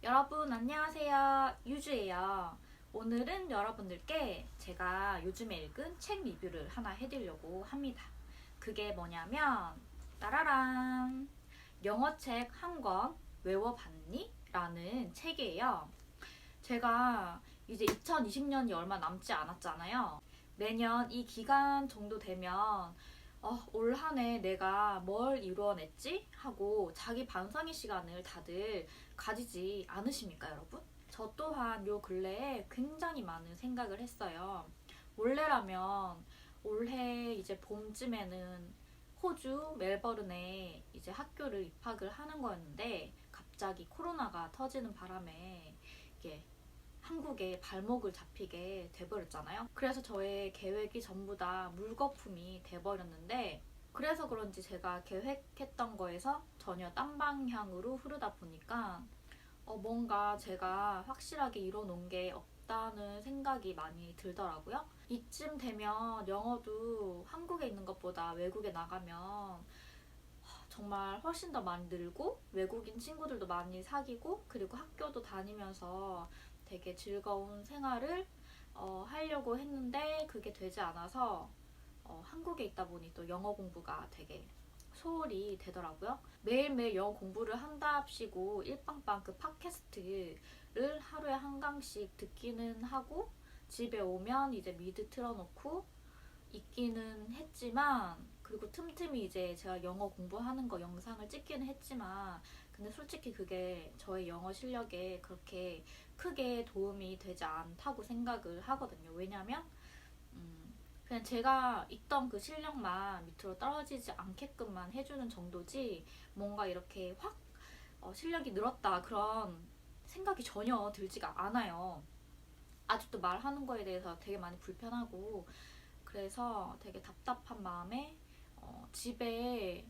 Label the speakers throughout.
Speaker 1: 여러분 안녕하세요. 유주예요. 오늘은 여러분들께 제가 요즘에 읽은 책 리뷰를 하나 해드리려고 합니다. 그게 뭐냐면 따라란 영어책 한 권 외워봤니? 라는 책이에요. 제가 이제 2020년이 얼마 남지 않았잖아요. 매년 이 기간 정도 되면 올 한 해 내가 뭘 이루어냈지? 하고 자기 반성의 시간을 다들 가지지 않으십니까, 여러분? 저 또한 요 근래에 굉장히 많은 생각을 했어요. 원래라면 올해 이제 봄쯤에는 호주 멜버른에 이제 학교를 입학을 하는 거였는데 갑자기 코로나가 터지는 바람에 이게 한국에 발목을 잡히게 돼버렸잖아요. 그래서 저의 계획이 전부 다 물거품이 돼버렸는데 그래서 그런지 제가 계획했던 거에서 전혀 딴 방향으로 흐르다 보니까 뭔가 제가 확실하게 이뤄놓은 게 없다는 생각이 많이 들더라고요. 이쯤 되면 영어도 한국에 있는 것보다 외국에 나가면 정말 훨씬 더 많이 늘고 외국인 친구들도 많이 사귀고 그리고 학교도 다니면서 되게 즐거운 생활을 하려고 했는데 그게 되지 않아서 한국에 있다 보니 또 영어 공부가 되게 소홀히 되더라고요. 매일매일 영어 공부를 한답시고 일빵빵 그 팟캐스트를 하루에 한 강씩 듣기는 하고 집에 오면 이제 미드 틀어놓고 있기는 했지만 그리고 틈틈이 이제 제가 영어 공부하는 거 영상을 찍기는 했지만 근데 솔직히 그게 저의 영어 실력에 그렇게 크게 도움이 되지 않다고 생각을 하거든요. 왜냐면 그냥 제가 있던 그 실력만 밑으로 떨어지지 않게끔만 해주는 정도지 뭔가 이렇게 확 실력이 늘었다 그런 생각이 전혀 들지가 않아요. 아직도 말하는 거에 대해서 되게 많이 불편하고 그래서 되게 답답한 마음에 집에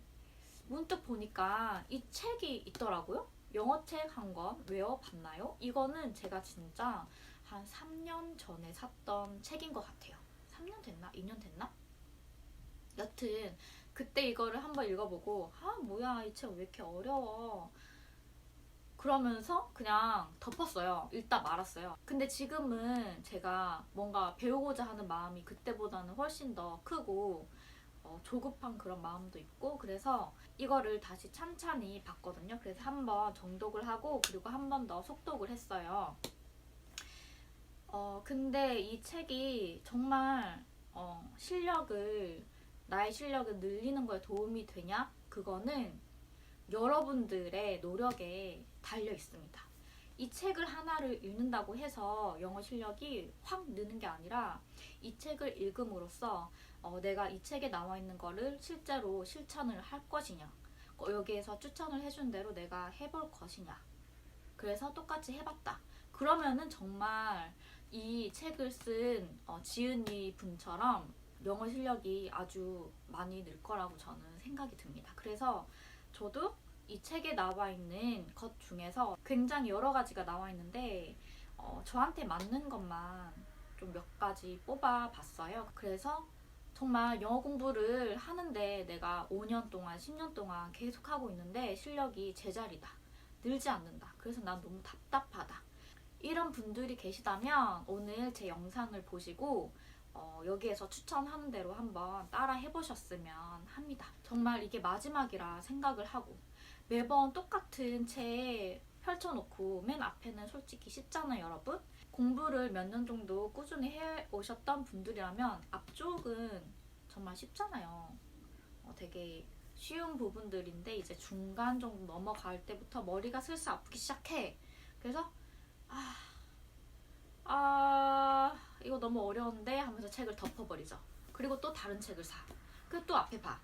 Speaker 1: 문득 보니까 이 책이 있더라고요. 영어책 한 권 외워봤나요? 이거는 제가 진짜 한 3년 전에 샀던 책인 것 같아요. 3년 됐나? 2년 됐나? 여튼 그때 이거를 한번 읽어보고 뭐야 이 책 왜 이렇게 어려워 그러면서 그냥 덮었어요. 읽다 말았어요. 근데 지금은 제가 뭔가 배우고자 하는 마음이 그때보다는 훨씬 더 크고 조급한 그런 마음도 있고 그래서 이거를 다시 찬찬히 봤거든요. 그래서 한번 정독을 하고 그리고 한 번 더 속독을 했어요. 근데 이 책이 정말 나의 실력을 늘리는 거에 도움이 되냐? 그거는 여러분들의 노력에 달려 있습니다. 이 책을 하나를 읽는다고 해서 영어 실력이 확 느는 게 아니라 이 책을 읽음으로써 내가 이 책에 나와 있는 거를 실제로 실천을 할 것이냐 여기에서 추천을 해준 대로 내가 해볼 것이냐 그래서 똑같이 해봤다 그러면은 정말 이 책을 쓴 지은이 분처럼 영어 실력이 아주 많이 늘 거라고 저는 생각이 듭니다. 그래서 저도 이 책에 나와 있는 것 중에서 굉장히 여러 가지가 나와 있는데 저한테 맞는 것만 좀 몇 가지 뽑아 봤어요. 그래서 정말 영어 공부를 하는데 내가 5년 동안 10년 동안 계속 하고 있는데 실력이 제자리다. 늘지 않는다. 그래서 난 너무 답답하다. 이런 분들이 계시다면 오늘 제 영상을 보시고 여기에서 추천하는 대로 한번 따라 해보셨으면 합니다. 정말 이게 마지막이라 생각을 하고 매번 똑같은 책 펼쳐놓고 맨 앞에는 솔직히 쉽잖아요, 여러분? 공부를 몇 년 정도 꾸준히 해오셨던 분들이라면 앞쪽은 정말 쉽잖아요. 되게 쉬운 부분들인데 이제 중간 정도 넘어갈 때부터 머리가 슬슬 아프기 시작해. 그래서 이거 너무 어려운데 하면서 책을 덮어버리죠. 그리고 또 다른 책을 사. 그리고 또 앞에 봐.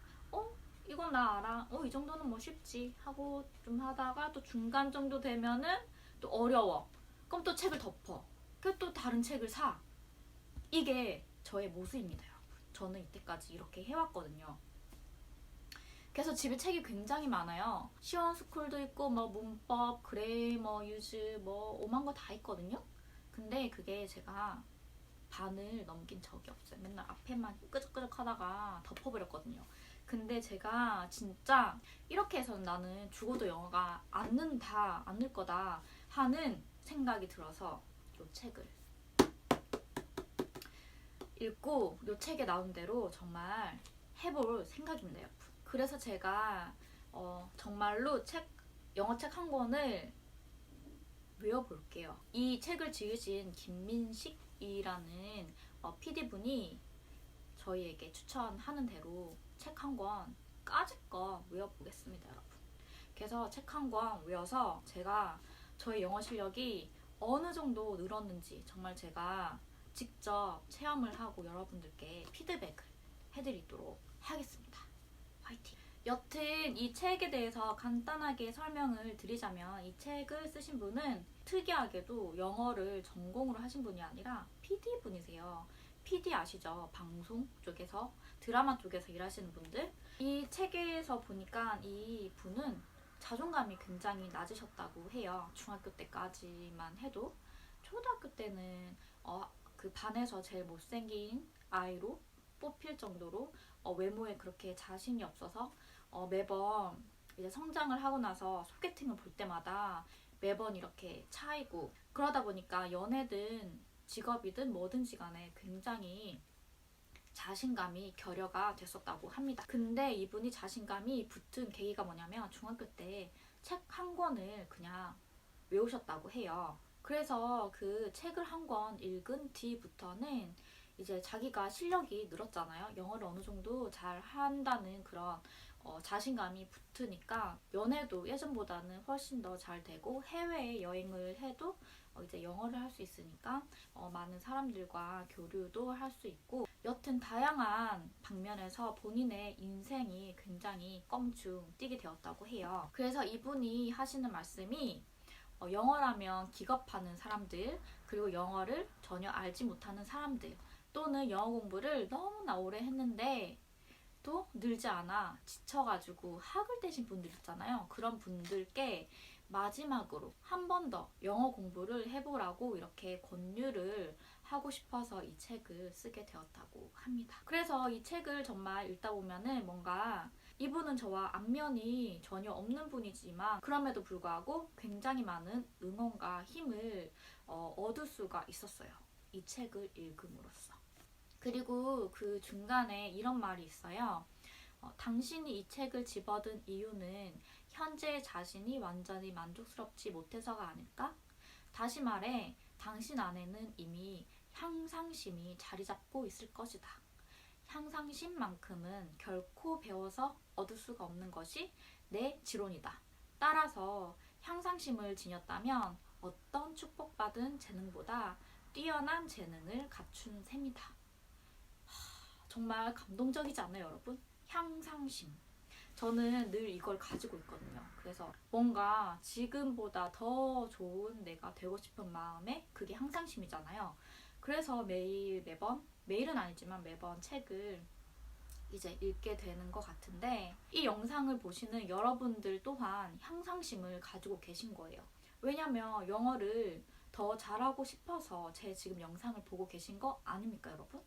Speaker 1: 이건 나 알아. 이 정도는 뭐 쉽지 하고 좀 하다가 또 중간 정도 되면은 또 어려워. 그럼 또 책을 덮어. 그리고 또 다른 책을 사. 이게 저의 모습입니다, 여러분. 저는 이때까지 이렇게 해왔거든요. 그래서 집에 책이 굉장히 많아요. 시원스쿨도 있고 뭐 문법, 그레이머, 유즈 뭐 오만 거 다 있거든요. 근데 그게 제가 반을 넘긴 적이 없어요. 맨날 앞에만 끄적끄적 하다가 덮어버렸거든요. 근데 제가 진짜 이렇게 해서는 나는 죽어도 영어가 안 는다, 안 늘 거다 하는 생각이 들어서 이 책을 읽고 이 책에 나온 대로 정말 해볼 생각입니다, 여러분. 그래서 제가 정말로 영어 책 한 권을 외워볼게요. 이 책을 지으신 김민식이라는 PD분이 저희에게 추천하는 대로 책 한 권 까짓거 외워보겠습니다, 여러분. 그래서 책 한 권 외워서 제가 저희 영어 실력이 어느 정도 늘었는지 정말 제가 직접 체험을 하고 여러분들께 피드백을 해드리도록 하겠습니다. 화이팅! 여튼 이 책에 대해서 간단하게 설명을 드리자면 이 책을 쓰신 분은 특이하게도 영어를 전공으로 하신 분이 아니라 PD분이세요. PD 아시죠? 방송 쪽에서, 드라마 쪽에서 일하시는 분들. 이 책에서 보니까 이 분은 자존감이 굉장히 낮으셨다고 해요. 중학교 때까지만 해도. 초등학교 때는 그 반에서 제일 못생긴 아이로 뽑힐 정도로 외모에 그렇게 자신이 없어서 매번 이제 성장을 하고 나서 소개팅을 볼 때마다 매번 이렇게 차이고, 그러다 보니까 연애든 직업이든 뭐든지 간에 굉장히 자신감이 결여가 됐었다고 합니다. 근데 이분이 자신감이 붙은 계기가 뭐냐면 중학교 때 책 한 권을 그냥 외우셨다고 해요. 그래서 그 책을 한 권 읽은 뒤부터는 이제 자기가 실력이 늘었잖아요. 영어를 어느 정도 잘 한다는 그런 자신감이 붙으니까 연애도 예전보다는 훨씬 더 잘 되고, 해외에 여행을 해도 이제 영어를 할 수 있으니까 많은 사람들과 교류도 할 수 있고, 여튼 다양한 방면에서 본인의 인생이 굉장히 껑충 뛰게 되었다고 해요. 그래서 이분이 하시는 말씀이 영어라면 기겁하는 사람들, 그리고 영어를 전혀 알지 못하는 사람들, 또는 영어 공부를 너무나 오래 했는데 또 늘지 않아 지쳐가지고 학을 떼신 분들 있잖아요. 그런 분들께 마지막으로 한 번 더 영어 공부를 해보라고 이렇게 권유를 하고 싶어서 이 책을 쓰게 되었다고 합니다. 그래서 이 책을 정말 읽다 보면은 뭔가 이분은 저와 안면이 전혀 없는 분이지만 그럼에도 불구하고 굉장히 많은 응원과 힘을 얻을 수가 있었어요. 이 책을 읽음으로써. 그리고 그 중간에 이런 말이 있어요. 당신이 이 책을 집어든 이유는 현재 자신이 완전히 만족스럽지 못해서가 아닐까? 다시 말해, 당신 안에는 이미 향상심이 자리 잡고 있을 것이다. 향상심만큼은 결코 배워서 얻을 수가 없는 것이 내 지론이다. 따라서 향상심을 지녔다면 어떤 축복받은 재능보다 뛰어난 재능을 갖춘 셈이다. 정말 감동적이지 않나요, 여러분? 향상심. 저는 늘 이걸 가지고 있거든요. 그래서 뭔가 지금보다 더 좋은 내가 되고 싶은 마음에 그게 향상심이잖아요. 그래서 매일은 아니지만 매번 책을 이제 읽게 되는 것 같은데, 이 영상을 보시는 여러분들 또한 향상심을 가지고 계신 거예요. 왜냐면 영어를 더 잘하고 싶어서 제 지금 영상을 보고 계신 거 아닙니까, 여러분?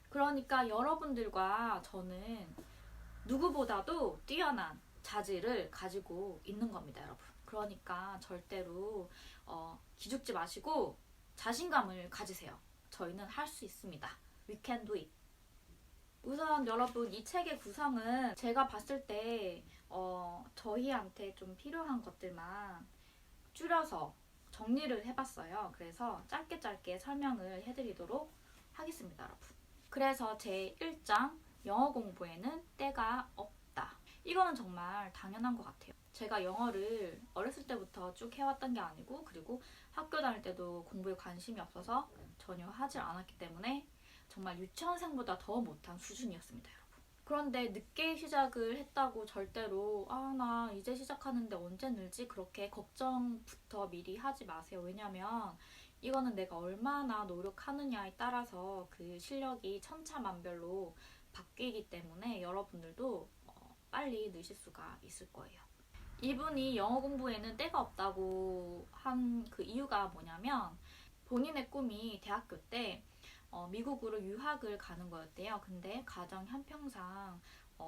Speaker 1: 그러니까 여러분들과 저는 누구보다도 뛰어난 자질을 가지고 있는 겁니다, 여러분. 그러니까 절대로 기죽지 마시고 자신감을 가지세요. 저희는 할 수 있습니다. We can do it. 우선 여러분, 이 책의 구성은 제가 봤을 때 저희한테 좀 필요한 것들만 줄여서 정리를 해봤어요. 그래서 짧게 설명을 해드리도록 하겠습니다, 여러분. 그래서 제 1장, 영어 공부에는 때가 없다. 이거는 정말 당연한 것 같아요. 제가 영어를 어렸을 때부터 쭉 해왔던 게 아니고, 그리고 학교 다닐 때도 공부에 관심이 없어서 전혀 하질 않았기 때문에 정말 유치원생보다 더 못한 수준이었습니다, 여러분. 그런데 늦게 시작을 했다고 절대로 나 이제 시작하는데 언제 늘지, 그렇게 걱정부터 미리 하지 마세요. 왜냐면 이거는 내가 얼마나 노력하느냐에 따라서 그 실력이 천차만별로 바뀌기 때문에 여러분들도 빨리 느실 수가 있을 거예요. 이분이 영어 공부에는 때가 없다고 한 그 이유가 뭐냐면, 본인의 꿈이 대학교 때 미국으로 유학을 가는 거였대요. 근데 가정 형편상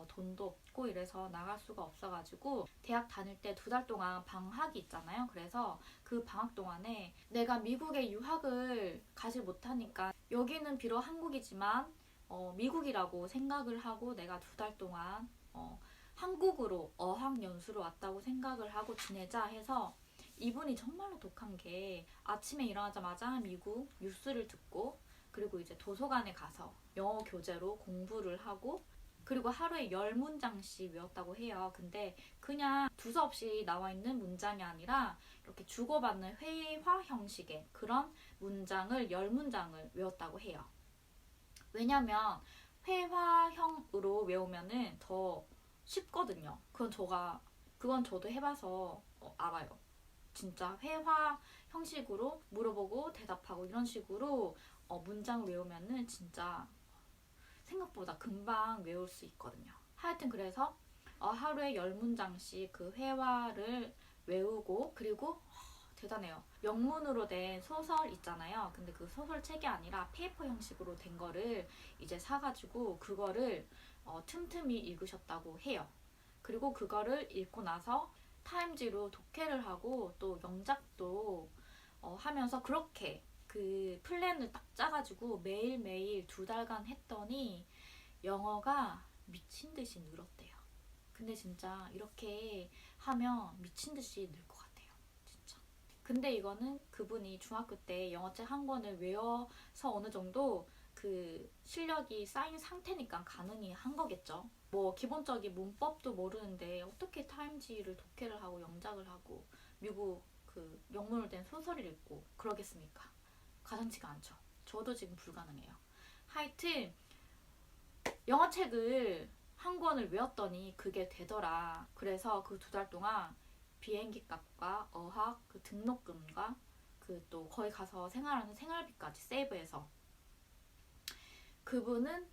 Speaker 1: 돈도 없고 이래서 나갈 수가 없어가지고 대학 다닐 때 2달 동안 방학이 있잖아요. 그래서 그 방학 동안에 내가 미국에 유학을 가지 못하니까 여기는 비록 한국이지만 미국이라고 생각을 하고 내가 2달 동안 한국으로 어학연수로 왔다고 생각을 하고 지내자 해서 이분이 정말로 독한 게 아침에 일어나자마자 미국 뉴스를 듣고 그리고 이제 도서관에 가서 영어 교재로 공부를 하고 그리고 하루에 10문장씩 외웠다고 해요. 근데 그냥 두서없이 나와 있는 문장이 아니라 이렇게 주고받는 회화 형식의 그런 문장을 10문장을 외웠다고 해요. 왜냐면 회화형으로 외우면은 더 쉽거든요. 그건 저도 해봐서 알아요. 진짜 회화 형식으로 물어보고 대답하고 이런 식으로 문장을 외우면은 진짜 생각보다 금방 외울 수 있거든요. 하여튼 그래서 하루에 10문장씩 그 회화를 외우고 그리고 대단해요. 영문으로 된 소설 있잖아요. 근데 그 소설책이 아니라 페이퍼 형식으로 된 거를 이제 사가지고 그거를 틈틈이 읽으셨다고 해요. 그리고 그거를 읽고 나서 타임지로 독해를 하고 또 영작도 하면서 그렇게 그 플랜을 딱 짜가지고 매일매일 2달간 했더니 영어가 미친 듯이 늘었대요. 근데 진짜 이렇게 하면 미친 듯이 늘 것 같아요. 진짜. 근데 이거는 그분이 중학교 때 영어책 한 권을 외워서 어느 정도 그 실력이 쌓인 상태니까 가능히 한 거겠죠. 뭐 기본적인 문법도 모르는데 어떻게 타임지를 독해를 하고 영작을 하고 미국 그 영문으로 된 소설을 읽고 그러겠습니까? 가상치가 않죠. 저도 지금 불가능해요. 하여튼 영어책을 한 권을 외웠더니 그게 되더라. 그래서 그 2달 동안 비행기 값과 어학 그 등록금과 그 또 거기 가서 생활하는 생활비까지 세이브해서 그분은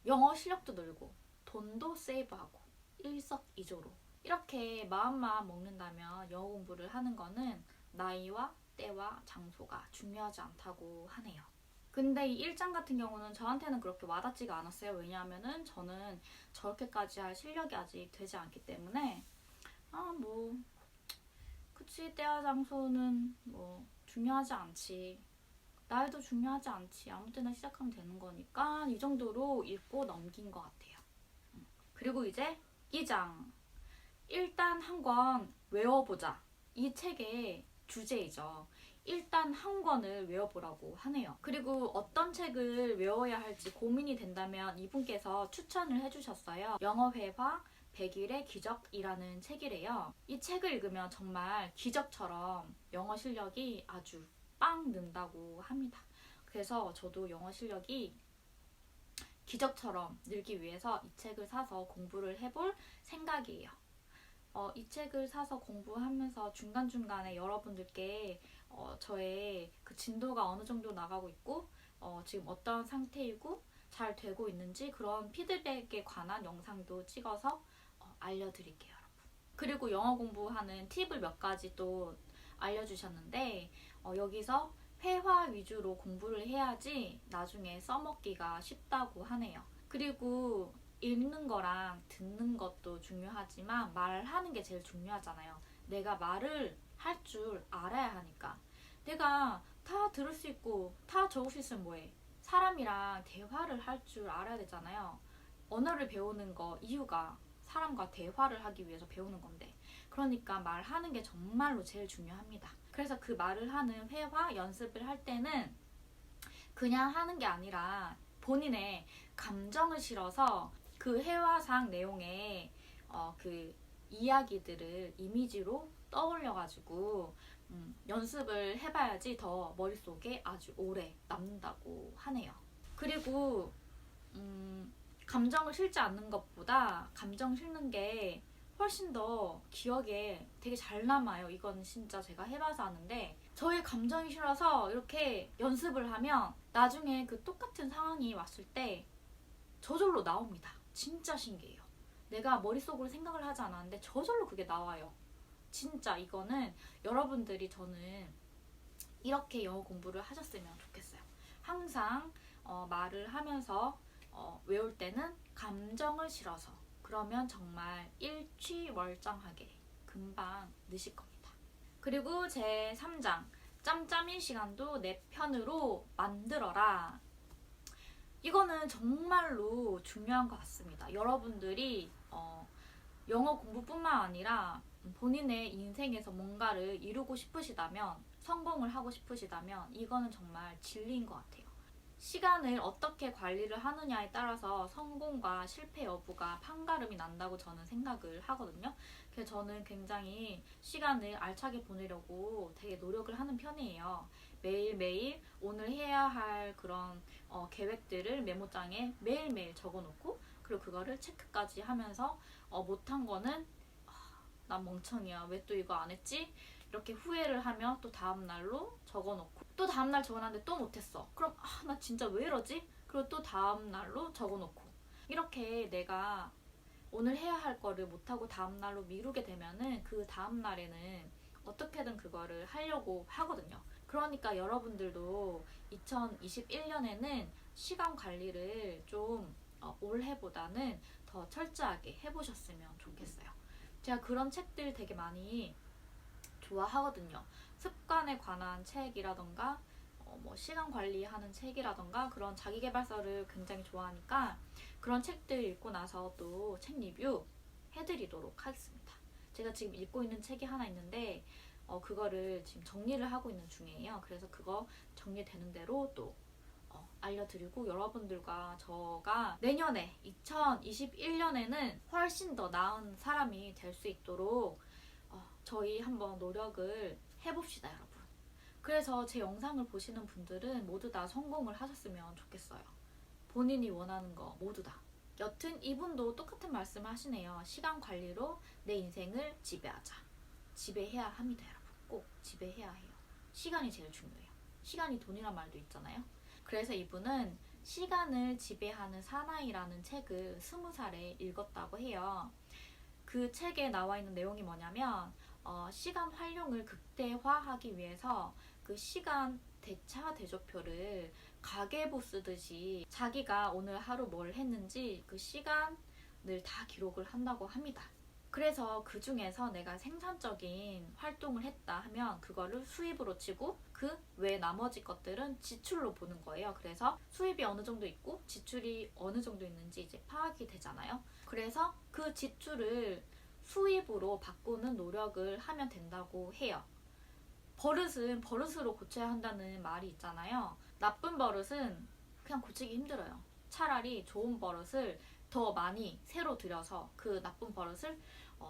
Speaker 1: 영어 실력도 늘고 돈도 세이브하고 일석이조로 이렇게 마음만 먹는다면 영어 공부를 하는 거는 나이와 때와 장소가 중요하지 않다고 하네요. 근데 이 일장 같은 경우는 저한테는 그렇게 와닿지가 않았어요. 왜냐하면은 저는 저렇게까지 할 실력이 아직 되지 않기 때문에 그치, 때와 장소는 뭐 중요하지 않지. 나이도 중요하지 않지. 아무 때나 시작하면 되는 거니까 이 정도로 읽고 넘긴 것 같아요. 그리고 이제 2장. 일단 한 권 외워보자. 이 책의 주제이죠. 일단 한 권을 외워보라고 하네요. 그리고 어떤 책을 외워야 할지 고민이 된다면 이분께서 추천을 해주셨어요. 영어 회화 100일의 기적이라는 책이래요. 이 책을 읽으면 정말 기적처럼 영어 실력이 아주 빵 는다고 합니다. 그래서 저도 영어 실력이 기적처럼 늘기 위해서 이 책을 사서 공부를 해볼 생각이에요. 이 책을 사서 공부하면서 중간중간에 여러분들께 저의 그 진도가 어느 정도 나가고 있고 지금 어떤 상태이고 잘 되고 있는지 그런 피드백에 관한 영상도 찍어서 알려드릴게요, 여러분. 그리고 영어 공부하는 팁을 몇 가지 또 알려주셨는데 여기서 회화 위주로 공부를 해야지 나중에 써먹기가 쉽다고 하네요. 그리고 읽는 거랑 듣는 것도 중요하지만 말하는 게 제일 중요하잖아요. 내가 말을 할 줄 알아야 하니까. 내가 다 들을 수 있고 다 적을 수 있으면 뭐해? 사람이랑 대화를 할 줄 알아야 되잖아요. 언어를 배우는 거 이유가 사람과 대화를 하기 위해서 배우는 건데 그러니까 말하는 게 정말로 제일 중요합니다. 그래서 그 말을 하는 회화 연습을 할 때는 그냥 하는 게 아니라 본인의 감정을 실어서 그 회화상 내용에 그 이야기들을 이미지로 떠올려가지고 연습을 해봐야지 더 머릿속에 아주 오래 남는다고 하네요. 그리고 감정을 실지 않는 것보다 감정 실는 게 훨씬 더 기억에 되게 잘 남아요. 이건 진짜 제가 해봐서 아는데 저의 감정이 싫어서 이렇게 연습을 하면 나중에 그 똑같은 상황이 왔을 때 저절로 나옵니다. 진짜 신기해요. 내가 머릿속으로 생각을 하지 않았는데 저절로 그게 나와요. 진짜 이거는 여러분들이 저는 이렇게 영어 공부를 하셨으면 좋겠어요. 항상 말을 하면서 외울 때는 감정을 실어서 그러면 정말 일취월장하게 금방 느실 겁니다. 그리고 제 3장 짬짬이 시간도 내 편으로 만들어라. 이거는 정말로 중요한 것 같습니다. 여러분들이 영어 공부뿐만 아니라 본인의 인생에서 뭔가를 이루고 싶으시다면, 성공을 하고 싶으시다면 이거는 정말 진리인 것 같아요. 시간을 어떻게 관리를 하느냐에 따라서 성공과 실패 여부가 판가름이 난다고 저는 생각을 하거든요. 그래서 저는 굉장히 시간을 알차게 보내려고 되게 노력을 하는 편이에요. 매일매일 오늘 해야 할 그런 계획들을 메모장에 매일매일 적어놓고, 그리고 그거를 체크까지 하면서 못한 거는 난 멍청이야, 왜 또 이거 안 했지? 이렇게 후회를 하며 또 다음날로 적어놓고, 또 다음날 적어놨는데 또 못했어. 그럼 나 진짜 왜 이러지? 그리고 또 다음날로 적어놓고, 이렇게 내가 오늘 해야 할 거를 못하고 다음날로 미루게 되면은 그 다음날에는 어떻게든 그거를 하려고 하거든요. 그러니까 여러분들도 2021년에는 시간 관리를 좀 올해보다는 더 철저하게 해보셨으면 좋겠어요. 제가 그런 책들 되게 많이 좋아하거든요. 습관에 관한 책이라던가 뭐 시간 관리하는 책이라던가 그런 자기계발서를 굉장히 좋아하니까 그런 책들 읽고 나서 또 책 리뷰 해드리도록 하겠습니다. 제가 지금 읽고 있는 책이 하나 있는데 그거를 지금 정리를 하고 있는 중이에요. 그래서 그거 정리되는 대로 또 알려드리고, 여러분들과 저가 내년에 2021년에는 훨씬 더 나은 사람이 될 수 있도록 저희 한번 노력을 해봅시다, 여러분. 그래서 제 영상을 보시는 분들은 모두 다 성공을 하셨으면 좋겠어요. 본인이 원하는 거 모두 다. 여튼 이분도 똑같은 말씀을 하시네요. 시간 관리로 내 인생을 지배하자. 지배해야 합니다, 여러분. 꼭 지배해야 해요. 시간이 제일 중요해요. 시간이 돈이란 말도 있잖아요. 그래서 이분은 시간을 지배하는 사나이라는 책을 20살에 읽었다고 해요. 그 책에 나와 있는 내용이 뭐냐면 시간 활용을 극대화하기 위해서 그 시간 대차 대조표를 가계부 쓰듯이 자기가 오늘 하루 뭘 했는지 그 시간을 다 기록을 한다고 합니다. 그래서 그 중에서 내가 생산적인 활동을 했다 하면 그거를 수입으로 치고 그 외 나머지 것들은 지출로 보는 거예요. 그래서 수입이 어느 정도 있고 지출이 어느 정도 있는지 이제 파악이 되잖아요. 그래서 그 지출을 수입으로 바꾸는 노력을 하면 된다고 해요. 버릇은 버릇으로 고쳐야 한다는 말이 있잖아요. 나쁜 버릇은 그냥 고치기 힘들어요. 차라리 좋은 버릇을 더 많이 새로 들여서 그 나쁜 버릇을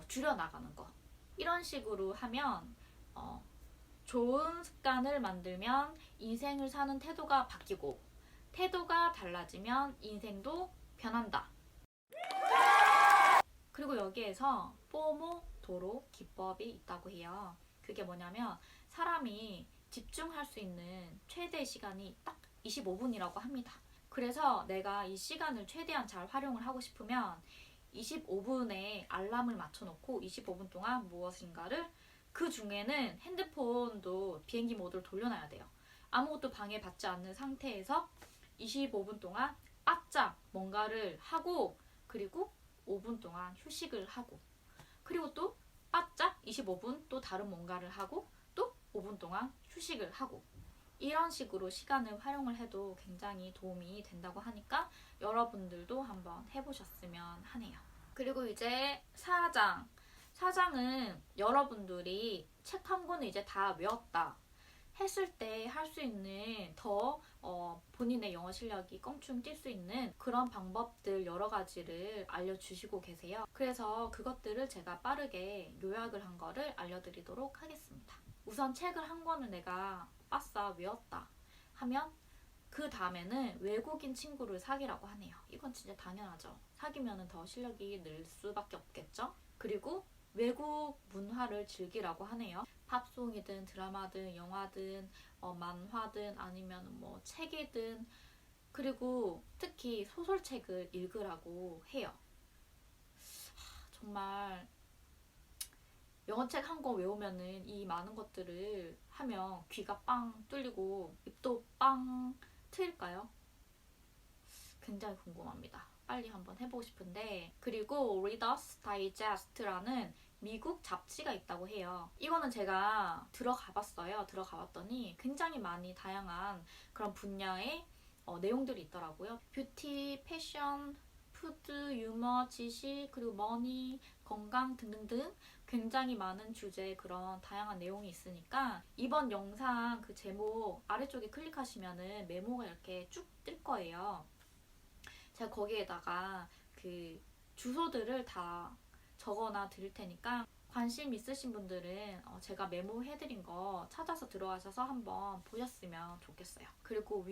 Speaker 1: 줄여나가는 거. 이런 식으로 하면 좋은 습관을 만들면 인생을 사는 태도가 바뀌고, 태도가 달라지면 인생도 변한다. 그리고 여기에서 포모도로 기법이 있다고 해요. 그게 뭐냐면 사람이 집중할 수 있는 최대 시간이 딱 25분이라고 합니다. 그래서 내가 이 시간을 최대한 잘 활용을 하고 싶으면 25분에 알람을 맞춰놓고 25분 동안 무엇인가를, 그 중에는 핸드폰도 비행기 모드를 돌려놔야 돼요. 아무것도 방해받지 않는 상태에서 25분 동안 바짝 뭔가를 하고, 그리고 5분 동안 휴식을 하고, 그리고 또 바짝 25분 또 다른 뭔가를 하고, 또 5분 동안 휴식을 하고, 이런 식으로 시간을 활용을 해도 굉장히 도움이 된다고 하니까 여러분들도 한번 해보셨으면 하네요. 그리고 이제 4장은 여러분들이 책 한 권을 이제 다 외웠다 했을 때 할 수 있는 더 본인의 영어 실력이 껑충 뛸 수 있는 그런 방법들 여러 가지를 알려주시고 계세요. 그래서 그것들을 제가 빠르게 요약을 한 거를 알려드리도록 하겠습니다. 우선 책을 한 권을 내가 빠싸 외웠다 하면 그 다음에는 외국인 친구를 사귀라고 하네요. 이건 진짜 당연하죠. 사귀면 더 실력이 늘 수밖에 없겠죠. 그리고 외국 문화를 즐기라고 하네요. 팝송이든 드라마든 영화든 만화든 아니면 뭐 책이든, 그리고 특히 소설책을 읽으라고 해요. 정말 영어책 한 권 외우면은 이 많은 것들을 하면 귀가 빵 뚫리고 입도 빵 트일까요? 굉장히 궁금합니다. 빨리 한번 해보고 싶은데, 그리고 Reader's Digest라는 미국 잡지가 있다고 해요. 이거는 제가 들어가 봤어요. 들어가 봤더니 굉장히 많이 다양한 그런 분야의 내용들이 있더라고요. 뷰티, 패션, 푸드, 유머, 지식, 그리고 머니, 건강 등등등 굉장히 많은 주제의 그런 다양한 내용이 있으니까 이번 영상 그 제목 아래쪽에 클릭하시면은 메모가 이렇게 쭉 뜰 거예요. 제가 거기에다가 그 주소들을 다 적어놔 드릴 테니까 관심 있으신 분들은 제가 메모해드린 거 찾아서 들어가셔서 한번 보셨으면 좋겠어요. 그리고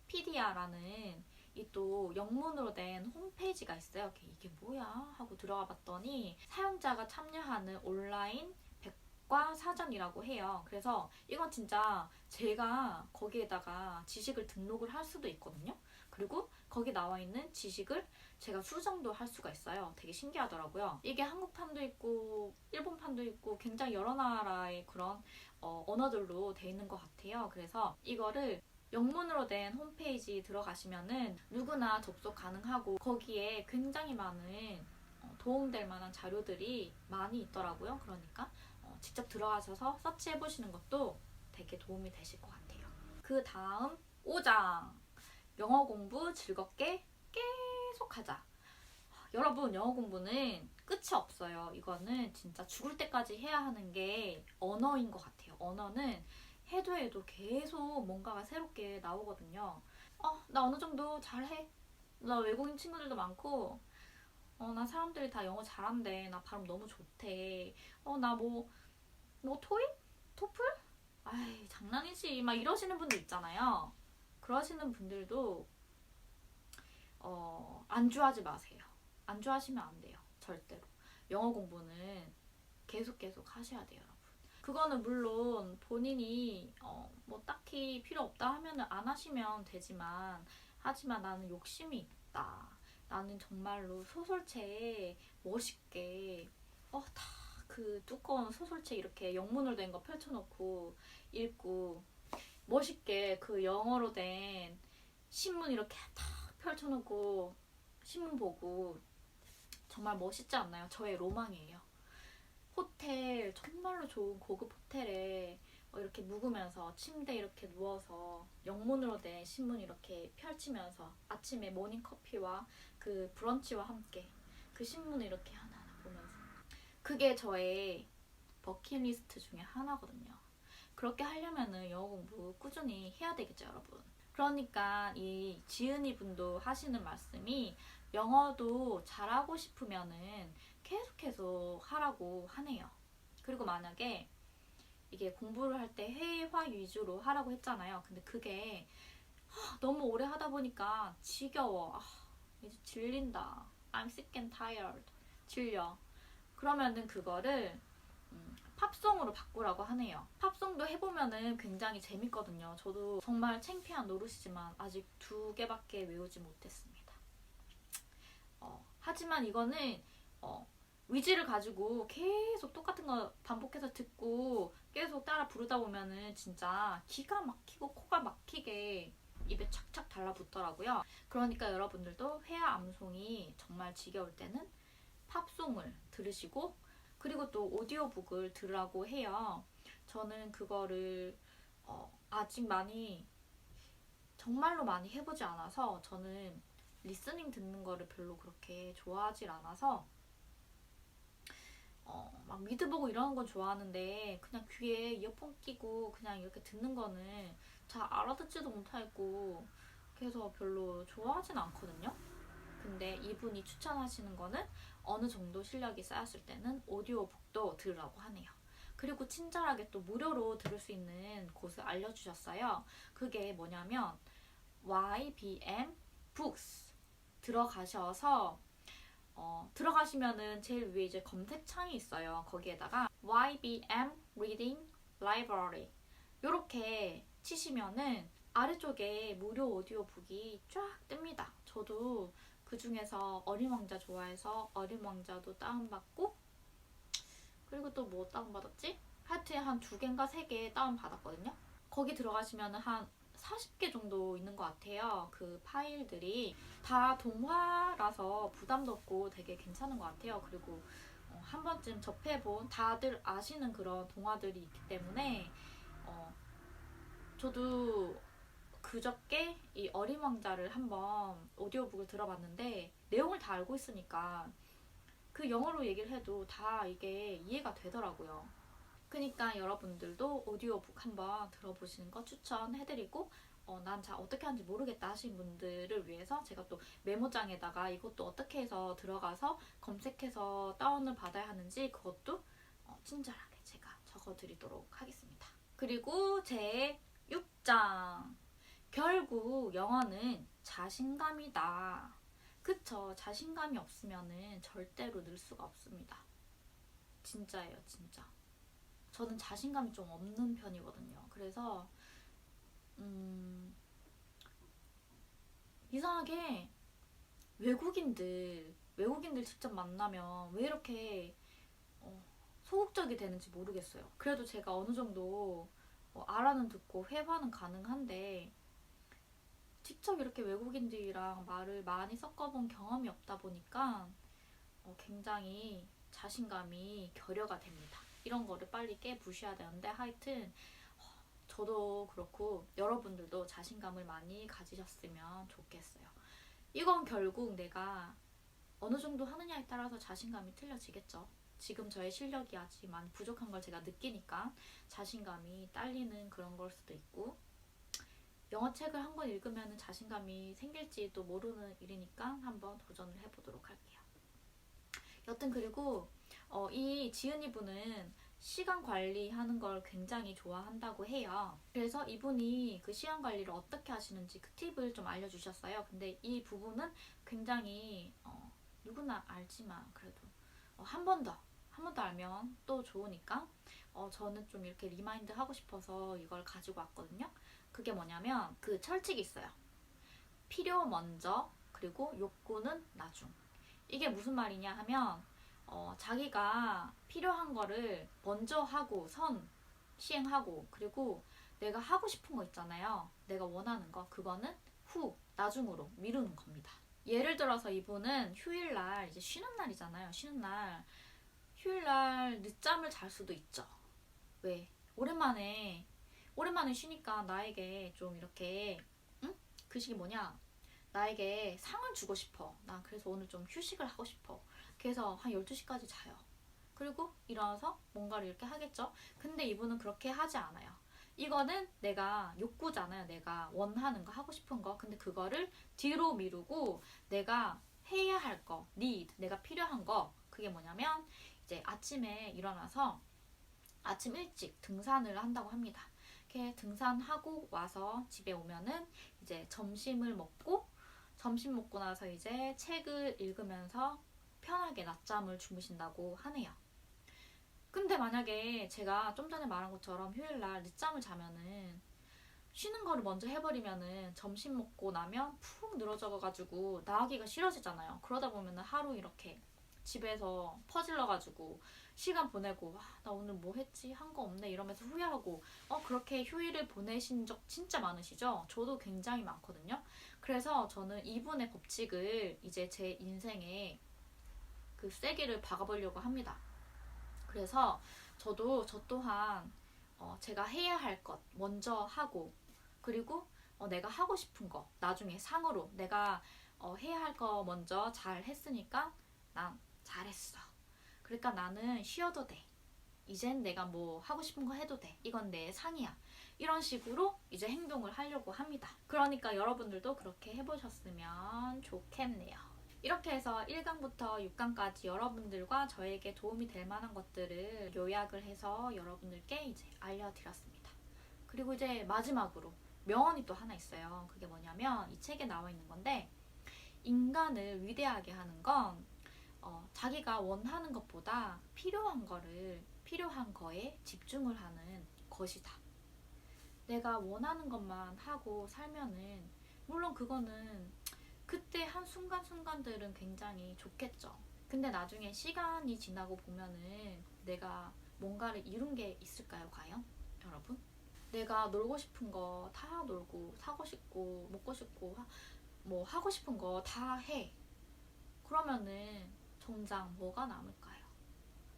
Speaker 1: 위키피디아라는 이 또 영문으로 된 홈페이지가 있어요. 이게 뭐야? 하고 들어가 봤더니 사용자가 참여하는 온라인 백과 사전이라고 해요. 그래서 이건 진짜 제가 거기에다가 지식을 등록을 할 수도 있거든요. 그리고 거기 나와 있는 지식을 제가 수정도 할 수가 있어요. 되게 신기하더라고요. 이게 한국판도 있고 일본판도 있고 굉장히 여러 나라의 그런 언어들로 돼 있는 것 같아요. 그래서 이거를 영문으로 된 홈페이지 들어가시면은 누구나 접속 가능하고 거기에 굉장히 많은 도움될 만한 자료들이 많이 있더라고요. 그러니까 직접 들어가셔서 서치해보시는 것도 되게 도움이 되실 것 같아요. 그 다음 5장 영어 공부 즐겁게 계속하자. 여러분, 영어 공부는 끝이 없어요. 이거는 진짜 죽을 때까지 해야 하는 게 언어인 것 같아요. 언어는 해도 계속 뭔가가 새롭게 나오거든요. 나 어느 정도 잘해. 나 외국인 친구들도 많고, 나 사람들이 다 영어 잘한대. 나 발음 너무 좋대. 나 뭐 토익? 토플? 아이, 장난이지. 막 이러시는 분들 있잖아요. 그러시는 분들도 안주하지 마세요. 안주하시면 안 돼요. 절대로. 영어 공부는 계속 하셔야 돼요, 여러분. 그거는 물론 본인이 뭐 딱히 필요 없다 하면은 안 하시면 되지만, 하지만 나는 욕심이 있다. 나는 정말로 소설체에 멋있게 다 그 두꺼운 소설체 이렇게 영문으로 된 거 펼쳐놓고 읽고 멋있게 그 영어로 된 신문 이렇게 딱 펼쳐놓고 신문 보고 정말 멋있지 않나요? 저의 로망이에요. 호텔, 정말로 좋은 고급 호텔에 이렇게 묵으면서 침대 이렇게 누워서 영문으로 된 신문 이렇게 펼치면서 아침에 모닝커피와 그 브런치와 함께 그 신문을 이렇게 하나하나 보면서, 그게 저의 버킷리스트 중에 하나거든요. 그렇게 하려면은 영어 공부 꾸준히 해야 되겠죠, 여러분. 그러니까 이 지은이 분도 하시는 말씀이 영어도 잘하고 싶으면은 계속 하라고 하네요. 그리고 만약에 이게 공부를 할 때 회화 위주로 하라고 했잖아요. 근데 그게 너무 오래 하다 보니까 지겨워. 이제 질린다. I'm sick and tired. 질려. 그러면은 그거를 팝송으로 바꾸라고 하네요. 팝송도 해보면은 굉장히 재밌거든요. 저도 정말 창피한 노릇이지만 아직 2개밖에 외우지 못했습니다. 하지만 이거는 의지를 가지고 계속 똑같은 거 반복해서 듣고 계속 따라 부르다 보면은 진짜 기가 막히고 코가 막히게 입에 착착 달라붙더라고요. 그러니까 여러분들도 회화 암송이 정말 지겨울 때는 팝송을 들으시고, 그리고 또 오디오북을 들으라고 해요. 저는 그거를 아직 정말로 많이 해보지 않아서, 저는 리스닝 듣는 거를 별로 그렇게 좋아하질 않아서 막 미드 보고 이러는 건 좋아하는데 그냥 귀에 이어폰 끼고 그냥 이렇게 듣는 거는 잘 알아듣지도 못하고 그래서 별로 좋아하진 않거든요. 근데 이분이 추천하시는 거는 어느 정도 실력이 쌓였을 때는 오디오북도 들으라고 하네요. 그리고 친절하게 또 무료로 들을 수 있는 곳을 알려주셨어요. 그게 뭐냐면 YBM Books 들어가셔서 들어가시면은 제일 위에 이제 검색창이 있어요. 거기에다가 YBM Reading Library 이렇게 치시면은 아래쪽에 무료 오디오북이 쫙 뜹니다. 저도 그 중에서 어린 왕자 좋아해서 어린 왕자도 다운받고, 그리고 또 뭐 다운받았지? 하여튼 한 2개인가 3개 다운받았거든요. 거기 들어가시면 한 40개 정도 있는 것 같아요. 그 파일들이 다 동화라서 부담도 없고 되게 괜찮은 것 같아요. 그리고 한 번쯤 접해본 다들 아시는 그런 동화들이 있기 때문에 저도 그저께 이 어린 왕자를 한번 오디오북을 들어봤는데 내용을 다 알고 있으니까 그 영어로 얘기를 해도 다 이게 이해가 되더라고요. 그러니까 여러분들도 오디오북 한번 들어보시는 거 추천해드리고 난 잘 어떻게 하는지 모르겠다 하신 분들을 위해서 제가 또 메모장에다가 이것도 어떻게 해서 들어가서 검색해서 다운을 받아야 하는지 그것도 친절하게 제가 적어드리도록 하겠습니다. 그리고 제 6장 결국 영어는 자신감이다. 그쵸? 자신감이 없으면은 절대로 늘 수가 없습니다. 진짜예요, 진짜. 저는 자신감이 좀 없는 편이거든요. 그래서 이상하게 외국인들 직접 만나면 왜 이렇게 소극적이 되는지 모르겠어요. 그래도 제가 어느 정도 알아는 듣고 회화는 가능한데 직접 이렇게 외국인들이랑 말을 많이 섞어본 경험이 없다 보니까 굉장히 자신감이 결여가 됩니다. 이런 거를 빨리 깨부셔야 되는데 하여튼 저도 그렇고 여러분들도 자신감을 많이 가지셨으면 좋겠어요. 이건 결국 내가 어느 정도 하느냐에 따라서 자신감이 틀려지겠죠. 지금 저의 실력이 아직 많이 부족한 걸 제가 느끼니까 자신감이 딸리는 그런 걸 수도 있고 영어 책을 한 권 읽으면 자신감이 생길지도 모르는 일이니까 한번 도전을 해보도록 할게요. 여튼 그리고 이 지은이 분은 시간 관리하는 걸 굉장히 좋아한다고 해요. 그래서 이분이 그 시간 관리를 어떻게 하시는지 그 팁을 좀 알려주셨어요. 근데 이 부분은 굉장히 누구나 알지만 그래도 한 번 더 알면 또 좋으니까 저는 좀 이렇게 리마인드 하고 싶어서 이걸 가지고 왔거든요. 그게 뭐냐면 그 철칙이 있어요. 필요 먼저 그리고 욕구는 나중. 이게 무슨 말이냐 하면 자기가 필요한 거를 먼저 하고 시행하고 그리고 내가 하고 싶은 거 있잖아요. 내가 원하는 거 그거는 나중으로 미루는 겁니다. 예를 들어서 이분은 휴일날 이제 쉬는 날이잖아요. 쉬는 날 휴일날 늦잠을 잘 수도 있죠. 왜? 오랜만에 쉬니까 나에게 좀 이렇게 그 시기 뭐냐? 나에게 상을 주고 싶어. 나 그래서 오늘 좀 휴식을 하고 싶어. 그래서 한 12시까지 자요. 그리고 일어나서 뭔가를 이렇게 하겠죠. 근데 이분은 그렇게 하지 않아요. 이거는 내가 욕구잖아요. 내가 원하는 거, 하고 싶은 거. 근데 그거를 뒤로 미루고 내가 해야 할 거, 내가 필요한 거. 그게 뭐냐면 이제 아침에 일어나서 아침 일찍 등산을 한다고 합니다. 이렇게 등산하고 와서 집에 오면은 이제 점심 먹고 나서 이제 책을 읽으면서 편하게 낮잠을 주무신다고 하네요. 근데 만약에 제가 좀 전에 말한 것처럼 휴일날 늦잠을 자면은 쉬는 거를 먼저 해버리면은 점심 먹고 나면 푹 늘어져가지고 나가기가 싫어지잖아요. 그러다 보면은 하루 이렇게 집에서 퍼질러가지고 시간 보내고 나 오늘 뭐 했지? 한 거 없네 이러면서 후회하고 그렇게 휴일을 보내신 적 진짜 많으시죠? 저도 굉장히 많거든요. 그래서 저는 이분의 법칙을 이제 제 인생에 그 쐐기를 박아보려고 합니다. 그래서 저 또한 제가 해야 할 것 먼저 하고 그리고 내가 하고 싶은 거 나중에 상으로 내가 해야 할 거 먼저 잘 했으니까 난 잘했어. 그러니까 나는 쉬어도 돼. 이젠 내가 뭐 하고 싶은 거 해도 돼. 이건 내 상이야. 이런 식으로 이제 행동을 하려고 합니다. 그러니까 여러분들도 그렇게 해보셨으면 좋겠네요. 이렇게 해서 1강부터 6강까지 여러분들과 저에게 도움이 될 만한 것들을 요약을 해서 여러분들께 이제 알려드렸습니다. 그리고 이제 마지막으로 명언이 또 하나 있어요. 그게 뭐냐면 이 책에 나와 있는 건데 인간을 위대하게 하는 건 자기가 원하는 것보다 필요한 거에 집중을 하는 것이다. 내가 원하는 것만 하고 살면은 물론 그거는 그때 한 순간순간들은 굉장히 좋겠죠. 근데 나중에 시간이 지나고 보면은 내가 뭔가를 이룬 게 있을까요, 과연? 여러분? 내가 놀고 싶은 거 다 놀고, 사고 싶고, 먹고 싶고, 뭐 하고 싶은 거 다 해. 그러면은 정작 뭐가 남을까요?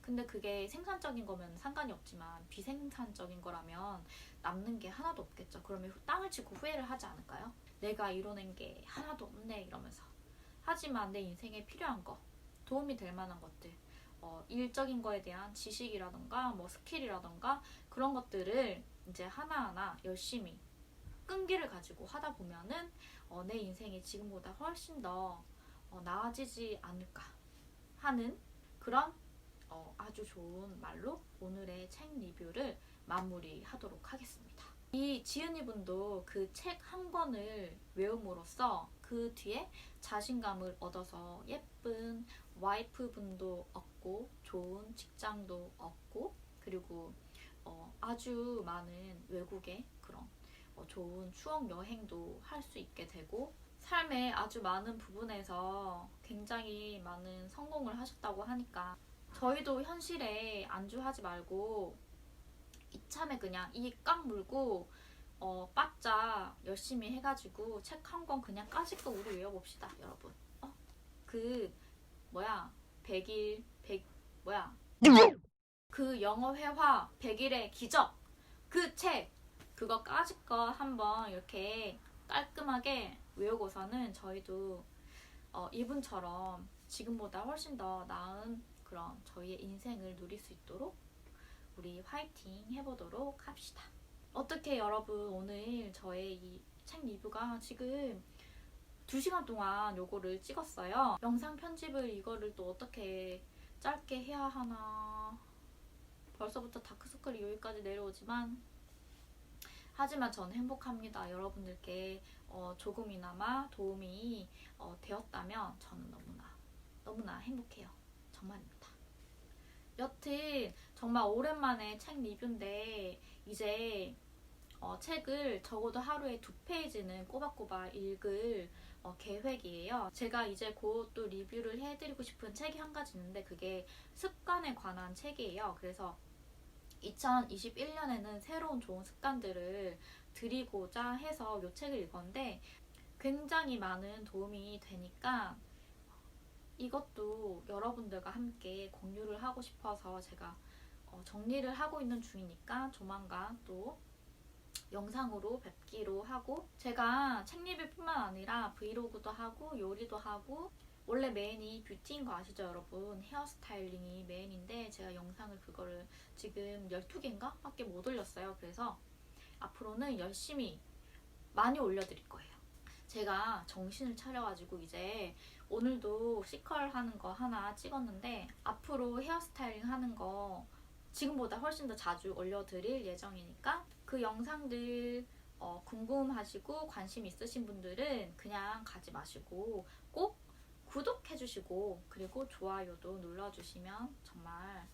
Speaker 1: 근데 그게 생산적인 거면 상관이 없지만 비생산적인 거라면 남는 게 하나도 없겠죠. 그러면 땅을 치고 후회를 하지 않을까요? 내가 이뤄낸 게 하나도 없네 이러면서. 하지만 내 인생에 필요한 거, 도움이 될 만한 것들, 일적인 거에 대한 지식이라던가 뭐 스킬이라던가 그런 것들을 이제 하나하나 열심히 끈기를 가지고 하다 보면은 내 인생이 지금보다 훨씬 더 나아지지 않을까 하는 그런 아주 좋은 말로 오늘의 책 리뷰를 마무리하도록 하겠습니다. 이 지은이 분도 그 책 한 권을 외움으로써 그 뒤에 자신감을 얻어서 예쁜 와이프 분도 얻고 좋은 직장도 얻고 그리고 아주 많은 외국의 그런 좋은 추억 여행도 할 수 있게 되고 삶의 아주 많은 부분에서 굉장히 많은 성공을 하셨다고 하니까 저희도 현실에 안주하지 말고 이참에 그냥 이 깡 물고 바짝 열심히 해가지고 책 한 권 그냥 까짓거 우리 외워봅시다 여러분. 그 뭐야 100일 100 뭐야 그 영어 회화 100일의 기적 그 책 그거 까짓거 한번 이렇게 깔끔하게 외우고서는 저희도 이분처럼 지금보다 훨씬 더 나은 그런 저희의 인생을 누릴 수 있도록 우리 화이팅 해보도록 합시다. 어떻게 여러분 오늘 저의 이 책 리뷰가 지금 2시간 동안 요거를 찍었어요. 영상 편집을 이거를 또 어떻게 짧게 해야 하나 벌써부터 다크서클이 여기까지 내려오지만 하지만 저는 행복합니다. 여러분들께 조금이나마 도움이 되었다면 저는 너무나 행복해요. 정말입니다. 여튼 정말 오랜만에 책 리뷰인데 이제 책을 적어도 하루에 2페이지는 꼬박꼬박 읽을 계획이에요. 제가 이제 곧 또 리뷰를 해드리고 싶은 책이 한 가지 있는데 그게 습관에 관한 책이에요. 그래서 2021년에는 새로운 좋은 습관들을 드리고자 해서 이 책을 읽었는데 굉장히 많은 도움이 되니까 이것도 여러분들과 함께 공유를 하고 싶어서 제가 정리를 하고 있는 중이니까 조만간 또 영상으로 뵙기로 하고 제가 책 리뷰뿐만 아니라 브이로그도 하고 요리도 하고 원래 메인이 뷰티인 거 아시죠 여러분? 헤어스타일링이 메인인데 제가 영상을 그거를 지금 12개인가? 밖에 못 올렸어요. 그래서 앞으로는 열심히 많이 올려드릴 거예요. 제가 정신을 차려가지고 이제 오늘도 C컬 하는 거 하나 찍었는데 앞으로 헤어스타일링 하는 거 지금보다 훨씬 더 자주 올려드릴 예정이니까 그 영상들 궁금하시고 관심 있으신 분들은 그냥 가지 마시고 꼭 구독해주시고 그리고 좋아요도 눌러주시면 정말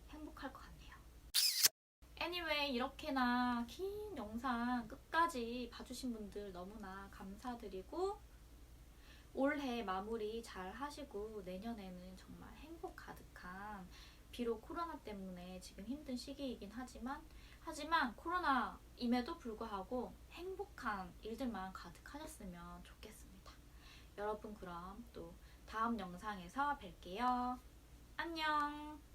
Speaker 1: 행복할 것 같네요. Anyway 이렇게나 긴 영상 끝까지 봐주신 분들 너무나 감사드리고 올해 마무리 잘 하시고 내년에는 정말 행복 가득한 비록 코로나 때문에 지금 힘든 시기이긴 하지만 코로나임에도 불구하고 행복한 일들만 가득하셨으면 좋겠습니다. 여러분 그럼 또 다음 영상에서 뵐게요. 안녕.